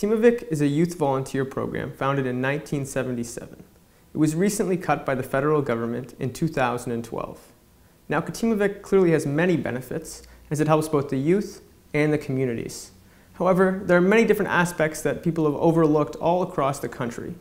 Katimavik is a youth volunteer program founded in 1977. It was recently cut by the federal government in 2012. Now, Katimavik clearly has many benefits, as it helps both the youth and the communities. However, there are many different aspects that people have overlooked all across the country.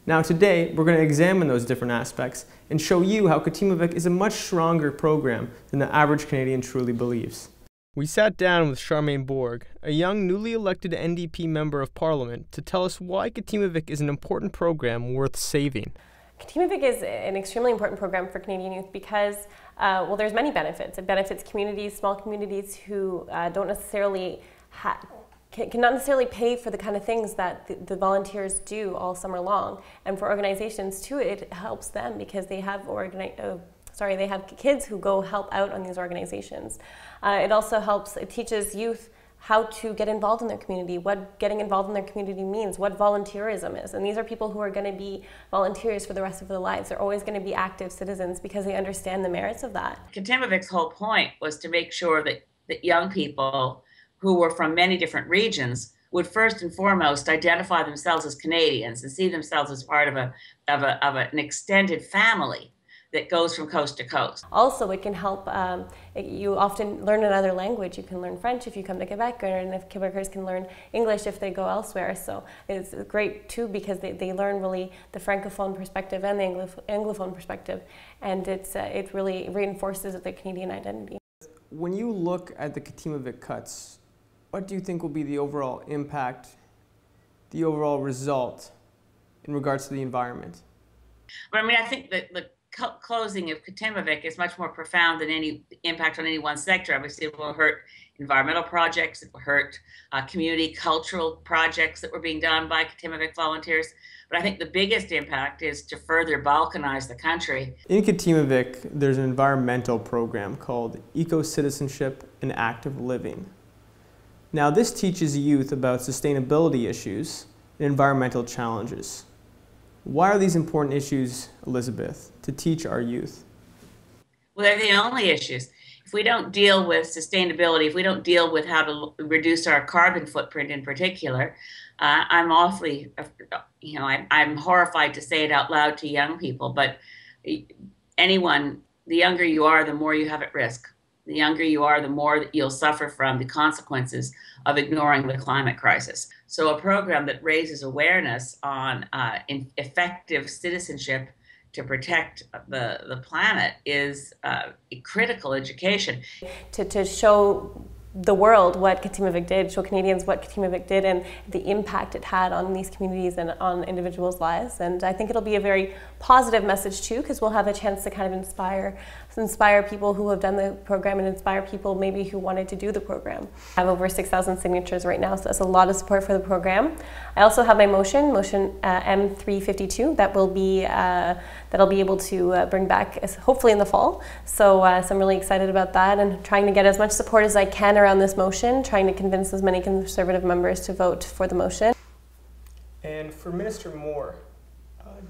Now today, we're going to examine those different aspects and show you how Katimavik is a much stronger program than the average Canadian truly believes. We sat down with Charmaine Borg, a young newly elected NDP Member of Parliament, to tell us why Katimavik is an important program worth saving. Katimavik is an extremely important program for Canadian youth because, well, there's many benefits. It benefits communities, small communities who don't necessarily cannot necessarily pay for the kind of things that the volunteers do all summer long. And for organizations too, it helps them because they have they have kids who go help out on these organizations. It also helps, it teaches youth how to get involved in their community, what getting involved in their community means, what volunteerism is. And these are people who are going to be volunteers for the rest of their lives. They're always going to be active citizens because they understand the merits of that. Katimovik's whole point was to make sure that young people who were from many different regions would first and foremost identify themselves as Canadians and see themselves as part of an extended family that goes from coast to coast. Also, it can help, you often learn another language. You can learn French if you come to Quebec, and if Quebecers can learn English if they go elsewhere. So it's great too because they learn really the Francophone perspective and the Anglophone perspective, and it really reinforces the Canadian identity. When you look at the Katimavik cuts, what do you think will be the overall impact, the overall result in regards to the environment? But I mean, I think that the closing of Katimavik is much more profound than any impact on any one sector. Obviously, it will hurt environmental projects, it will hurt community cultural projects that were being done by Katimavik volunteers. But I think the biggest impact is to further balkanize the country. In Katimavik, there's an environmental program called Eco-Citizenship and Active Living. Now, this teaches youth about sustainability issues and environmental challenges. Why are these important issues, Elizabeth, to teach our youth? Well, they're the only issues. If we don't deal with sustainability, if we don't deal with how to reduce our carbon footprint in particular, I'm awfully, I'm horrified to say it out loud to young people, but anyone, the younger you are, the more you have at risk. The younger you are, the more that you'll suffer from the consequences of ignoring the climate crisis. So a program that raises awareness on effective citizenship to protect the planet is a critical education. To show the world what Katimavik did, show Canadians what Katimavik did and the impact it had on these communities and on individuals' lives. And I think it'll be a very positive message too, because we'll have a chance to kind of inspire people who have done the program and inspire people maybe who wanted to do the program. I have over 6,000 signatures right now, so that's a lot of support for the program. I also have my motion M352, that will be that I'll be able to bring back hopefully in the fall. So I'm really excited about that and trying to get as much support as I can around this motion, trying to convince as many Conservative members to vote for the motion. And for Minister Moore,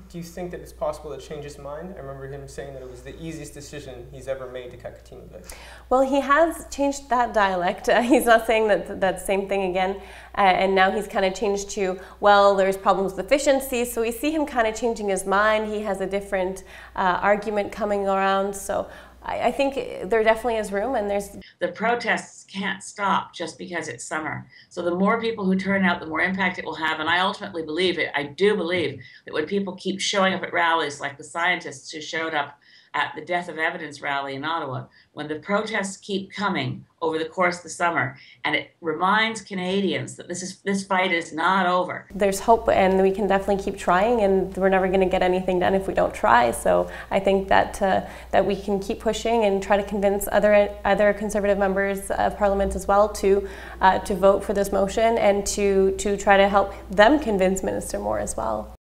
do you think that it's possible to change his mind? I remember him saying that it was the easiest decision he's ever made to cut Katimavik. Well, he has changed that dialect. He's not saying that same thing again. And now he's kind of changed to, well, there's problems with efficiency. So we see him kind of changing his mind. He has a different argument coming around. So I think there definitely is room, and there's... The protests can't stop just because it's summer. So the more people who turn out, the more impact it will have. And I ultimately believe it. I do believe that when people keep showing up at rallies, like the scientists who showed up at the Death of Evidence rally in Ottawa, when the protests keep coming over the course of the summer, and it reminds Canadians that this fight is not over. There's hope, and we can definitely keep trying, and we're never going to get anything done if we don't try. So I think that that we can keep pushing and try to convince other Conservative members of Parliament as well to vote for this motion and to try to help them convince Minister Moore as well.